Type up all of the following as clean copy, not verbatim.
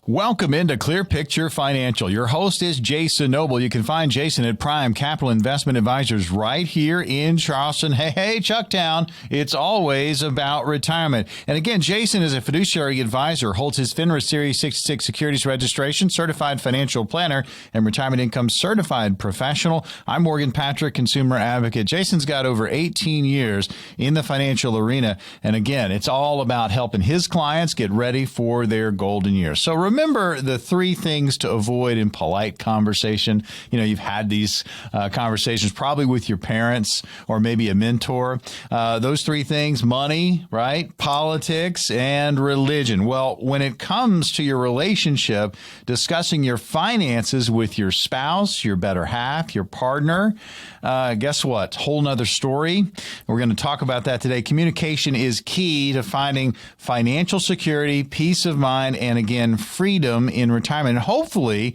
Welcome into Clear Picture Financial. Your host is Jason Noble. You can find Jason at Prime Capital Investment Advisors right here in Charleston. Hey, Chucktown. It's always about retirement. And again, Jason is a fiduciary advisor, holds his FINRA Series 66 securities registration, certified financial planner, and retirement income certified professional. I'm Morgan Patrick, consumer advocate. Jason's got over 18 years in the financial arena. And again, it's all about helping his clients get ready for their golden years. So remember the three things to avoid in polite conversation. You know, you've had these conversations probably with your parents or maybe a mentor. Those three things: money, right? Politics, and religion. Well, when it comes to your relationship, discussing your finances with your spouse, your better half, your partner, guess what? Whole nother story. We're going to talk about that today. Communication is key to finding financial security, peace of mind, and again, freedom in retirement, and hopefully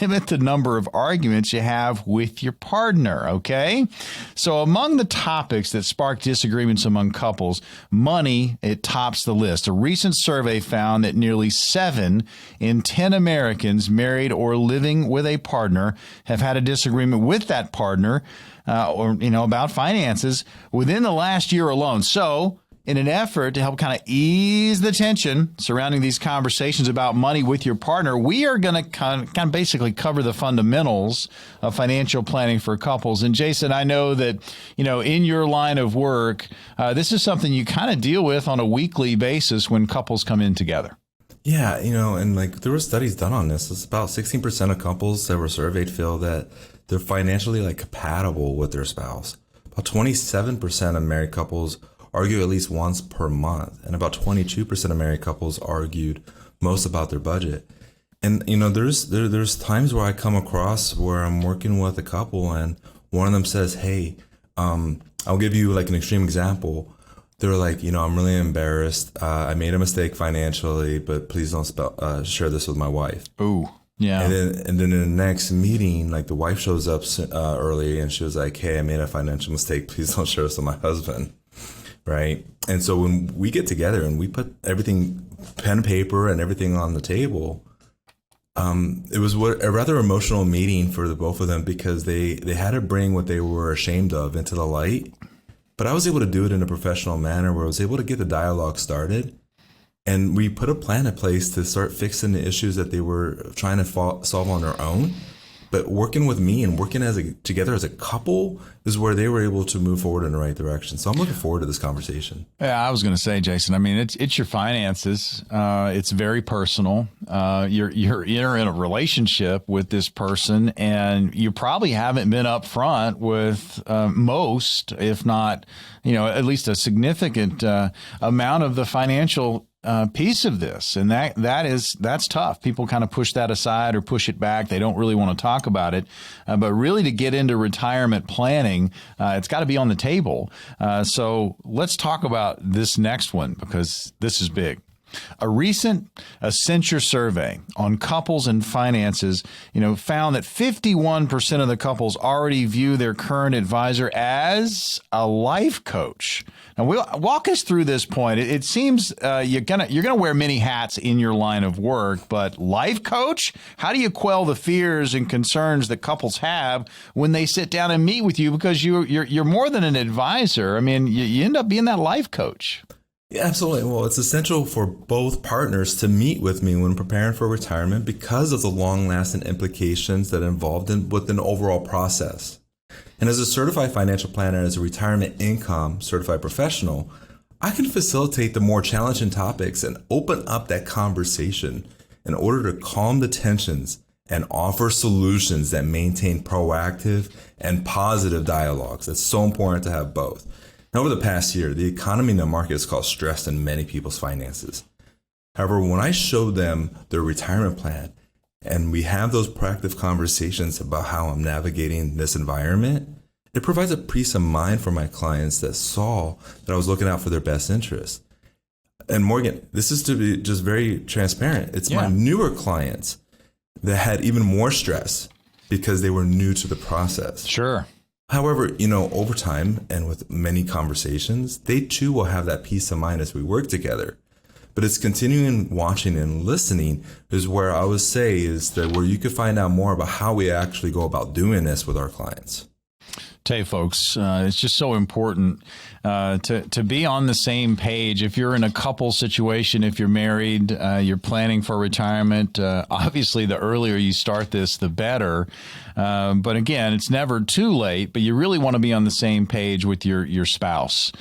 limit the number of arguments you have with your partner, okay? So among the topics that spark disagreements among couples, money, it tops the list. A recent survey found that nearly 7 in 10 Americans married or living with a partner have had a disagreement with that partner about finances within the last year alone. So in an effort to help kind of ease the tension surrounding these conversations about money with your partner, we are going to kind of basically cover the fundamentals of financial planning for couples. And Jason, I know that, in your line of work, this is something you kind of deal with on a weekly basis when couples come in together. Yeah, and there were studies done on this. It's about 16% of couples that were surveyed feel that they're financially compatible with their spouse. About 27% of married couples argue at least once per month, and about 22% of married couples argued most about their budget. And there's times where I come across where I'm working with a couple and one of them says, "Hey, I'll give you an extreme example." They're like, "I'm really embarrassed. I made a mistake financially, but please don't share this with my wife." Ooh. Yeah. And then in the next meeting, the wife shows up early and she was like, "Hey, I made a financial mistake. Please don't share this with my husband." Right. And so when we get together and we put everything, pen, paper, and everything on the table, it was a rather emotional meeting for the both of them because they had to bring what they were ashamed of into the light. But I was able to do it in a professional manner where I was able to get the dialogue started. And we put a plan in place to start fixing the issues that they were trying to solve on their own. But working with me and working together as a couple is where they were able to move forward in the right direction. So I'm looking forward to this conversation. Yeah, I was going to say, Jason, I mean, it's your finances. It's very personal. You're in a relationship with this person, and you probably haven't been up front with most, if not, at least a significant amount of the financial piece of this. And that's tough. People kind of push that aside or push it back. They don't really want to talk about it. But really to get into retirement planning, it's got to be on the table. So let's talk about this next one because this is big. A recent Accenture survey on couples and finances, found that 51% of the couples already view their current advisor as a life coach. Now, we'll walk us through this point. It seems you're gonna wear many hats in your line of work, but life coach? How do you quell the fears and concerns that couples have when they sit down and meet with you? Because you're more than an advisor. I mean, you end up being that life coach. Yeah, absolutely. Well, it's essential for both partners to meet with me when preparing for retirement because of the long-lasting implications that are involved with an overall process. And as a certified financial planner, as a retirement income certified professional, I can facilitate the more challenging topics and open up that conversation in order to calm the tensions and offer solutions that maintain proactive and positive dialogues. It's so important to have both. Over the past year, the economy in the market has caused stress in many people's finances. However, when I show them their retirement plan and we have those proactive conversations about how I'm navigating this environment, it provides a peace of mind for my clients that saw that I was looking out for their best interests. And Morgan, this is to be just very transparent. It's my newer clients that had even more stress because they were new to the process. Sure. However, over time and with many conversations, they too will have that peace of mind as we work together But it's continuing watching and listening is where I would say is that where you could find out more about how we actually go about doing this with our clients. Tell you folks, it's just so important to be on the same page. If you're in a couple situation, if you're married, you're planning for retirement, obviously the earlier you start this, the better. But again, it's never too late, but you really want to be on the same page with your spouse,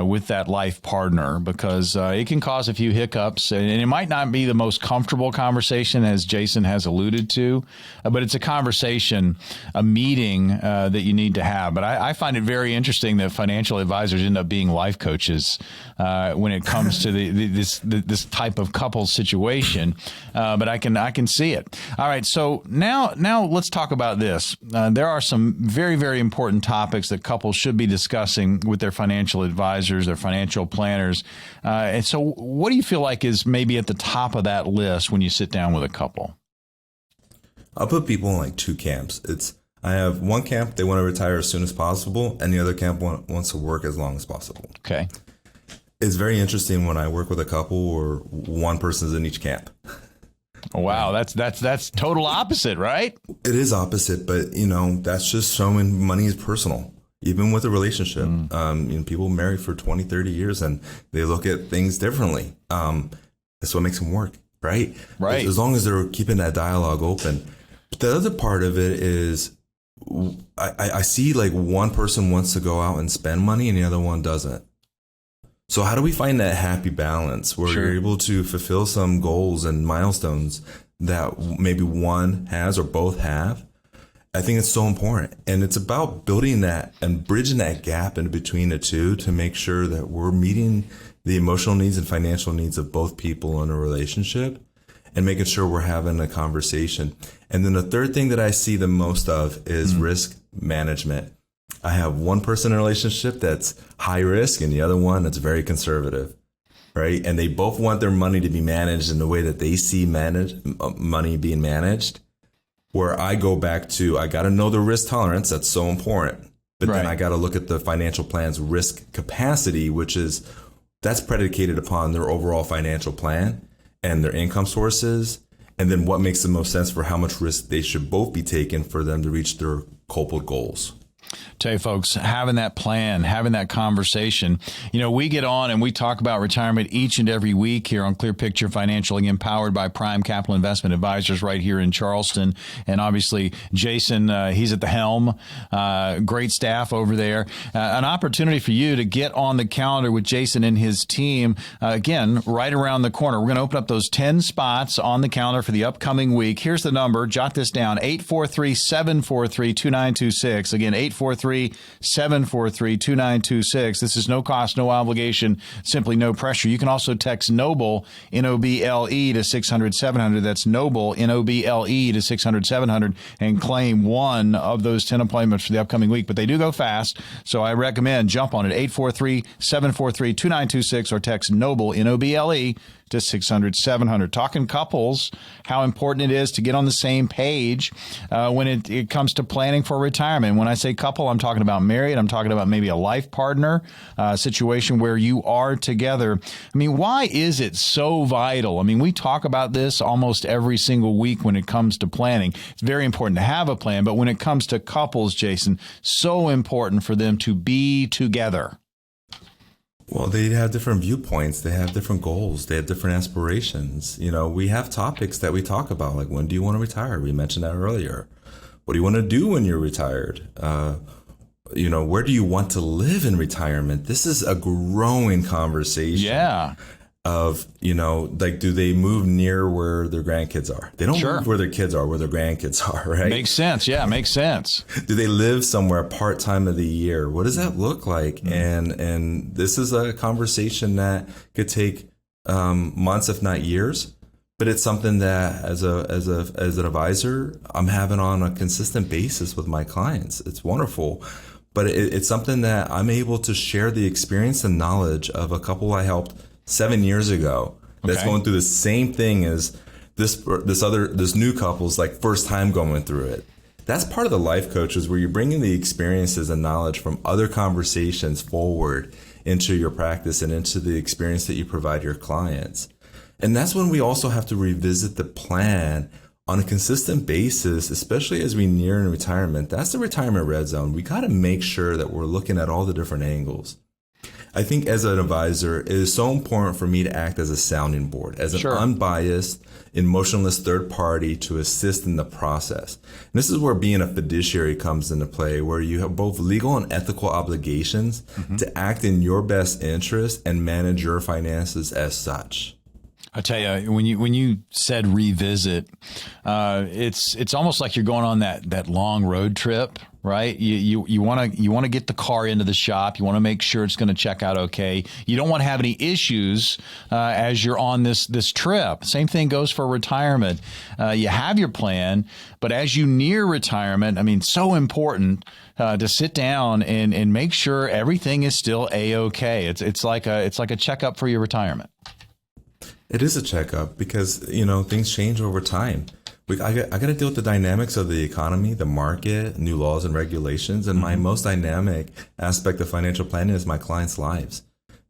with that life partner, because it can cause a few hiccups, and it might not be the most comfortable conversation, as Jason has alluded to, but it's a conversation, a meeting that you need to have. But I find it very interesting that financial advisors end up being life coaches when it comes to this type of couple situation. But I can see it. All right, so now let's talk about this. There are some very, very important topics that couples should be discussing with their financial advisors, their financial planners. And so what do you feel like is maybe at the top of that list when you sit down with a couple? I'll put people in like two camps. I have one camp, they want to retire as soon as possible, and the other camp wants to work as long as possible. Okay. It's very interesting when I work with a couple or one person's in each camp. Wow, that's total opposite, right? It is opposite, but that's just showing money is personal. Even with a relationship, people marry for 20, 30 years and they look at things differently. That's what makes them work, right? Right. As long as they're keeping that dialogue open. But the other part of it is I see like one person wants to go out and spend money and the other one doesn't. So how do we find that happy balance where you're able to fulfill some goals and milestones that maybe one has or both have? I think it's so important. And it's about building that and bridging that gap in between the two to make sure that we're meeting the emotional needs and financial needs of both people in a relationship and making sure we're having a conversation. And then the third thing that I see the most of is risk management. I have one person in a relationship that's high risk and the other one that's very conservative, right? And they both want their money to be managed in the way that they see money being managed. Where I go back to, I got to know the risk tolerance. That's so important. But then I got to look at the financial plan's risk capacity, that's predicated upon their overall financial plan and their income sources. And then what makes the most sense for how much risk they should both be taking for them to reach their coupled goals. Tell you folks, having that plan, having that conversation. We get on and we talk about retirement each and every week here on Clear Picture Financial, again, powered by Prime Capital Investment Advisors right here in Charleston. And obviously, Jason, he's at the helm. Great staff over there. An opportunity for you to get on the calendar with Jason and his team, again, right around the corner. We're going to open up those 10 spots on the calendar for the upcoming week. Here's the number. Jot this down, 843-743-2926. Again, 843-743-2926. This is no cost, no obligation, simply no pressure. You can also text NOBLE, N-O-B-L-E, to 600-700. That's NOBLE, N-O-B-L-E, to 600-700, and claim one of those 10 appointments for the upcoming week. But they do go fast, so I recommend jump on it, 843-743-2926, or text NOBLE, N-O-B-L-E, to 600-700. Talking couples, how important it is to get on the same page when it comes to planning for retirement. When I say couple, I'm talking about married. I'm talking about maybe a life partner, situation where you are together. I mean, why is it so vital? I mean, we talk about this almost every single week when it comes to planning. It's very important to have a plan, but when it comes to couples, Jason, so important for them to be together. Well, they have different viewpoints. They have different goals. They have different aspirations. We have topics that we talk about, like when do you want to retire? We mentioned that earlier. What do you want to do when you're retired? Where do you want to live in retirement? This is a growing conversation. Yeah. Of, do they move near where their grandkids are? They don't move where their kids are, where their grandkids are, right? Makes sense. Yeah, makes sense. Do they live somewhere part-time of the year? What does that look like? Mm-hmm. And this is a conversation that could take months, if not years. But it's something that as an advisor, I'm having on a consistent basis with my clients. It's wonderful. But it's something that I'm able to share the experience and knowledge of a couple I helped 7 years ago that's going through the same thing as this new couple's like first time going through it. That's part of the life coaches, where you're bringing the experiences and knowledge from other conversations forward into your practice and into the experience that you provide your clients. And that's when we also have to revisit the plan on a consistent basis, especially as we near in retirement. That's the retirement red zone. We got to make sure that we're looking at all the different angles. I think as an advisor, it is so important for me to act as a sounding board, as an unbiased, emotionless third party to assist in the process. And this is where being a fiduciary comes into play, where you have both legal and ethical obligations to act in your best interest and manage your finances as such. I tell you, when you said revisit, it's almost like you're going on that long road trip, right? You want to get the car into the shop. You want to make sure it's going to check out okay. You don't want to have any issues as you're on this trip. Same thing goes for retirement. You have your plan, but as you near retirement, I mean, so important to sit down and make sure everything is still A-okay. It's like a checkup for your retirement. It is a checkup because, things change over time. I got to deal with the dynamics of the economy, the market, new laws and regulations. And my most dynamic aspect of financial planning is my clients' lives.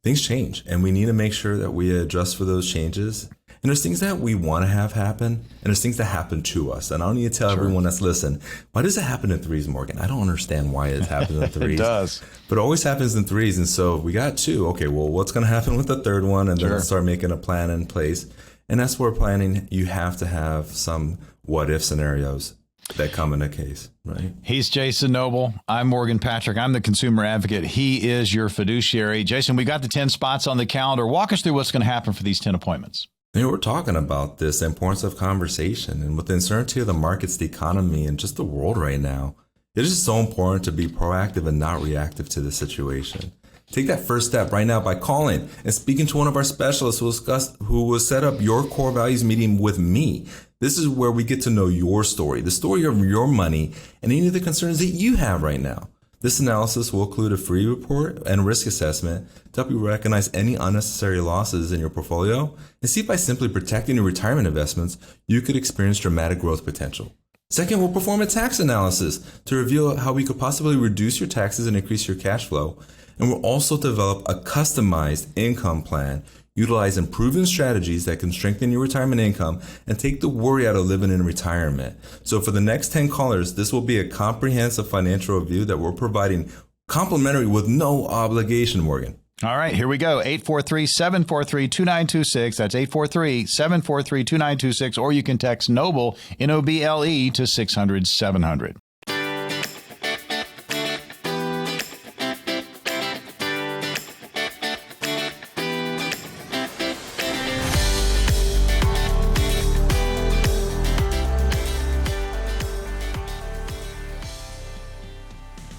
Things change, and we need to make sure that we adjust for those changes. And there's things that we want to have happen, and there's things that happen to us. And I don't need to tell everyone that's listening, why does it happen in threes, Morgan? I don't understand why it happens in threes. It does. But it always happens in threes. And so we got two. Okay, well, what's going to happen with the third one? And then start making a plan in place. And that's where planning, you have to have some what-if scenarios that come in a case, right? He's Jason Noble. I'm Morgan Patrick. I'm the consumer advocate. He is your fiduciary. Jason, we got the 10 spots on the calendar. Walk us through what's going to happen for these 10 appointments. We're talking about this, the importance of conversation. And with the uncertainty of the markets, the economy, and just the world right now, it is just so important to be proactive and not reactive to the situation. Take that first step right now by calling and speaking to one of our specialists who will set up your core values meeting with me. This is where we get to know your story, the story of your money, and any of the concerns that you have right now. This analysis will include a free report and risk assessment to help you recognize any unnecessary losses in your portfolio and see if by simply protecting your retirement investments, you could experience dramatic growth potential. Second, we'll perform a tax analysis to reveal how we could possibly reduce your taxes and increase your cash flow. And we'll also develop a customized income plan, utilizing proven strategies that can strengthen your retirement income and take the worry out of living in retirement. So for the next 10 callers, this will be a comprehensive financial review that we're providing complimentary with no obligation, Morgan. All right, here we go. 843-743-2926. That's 843-743-2926. Or you can text NOBLE, N-O-B-L-E, to 600-700.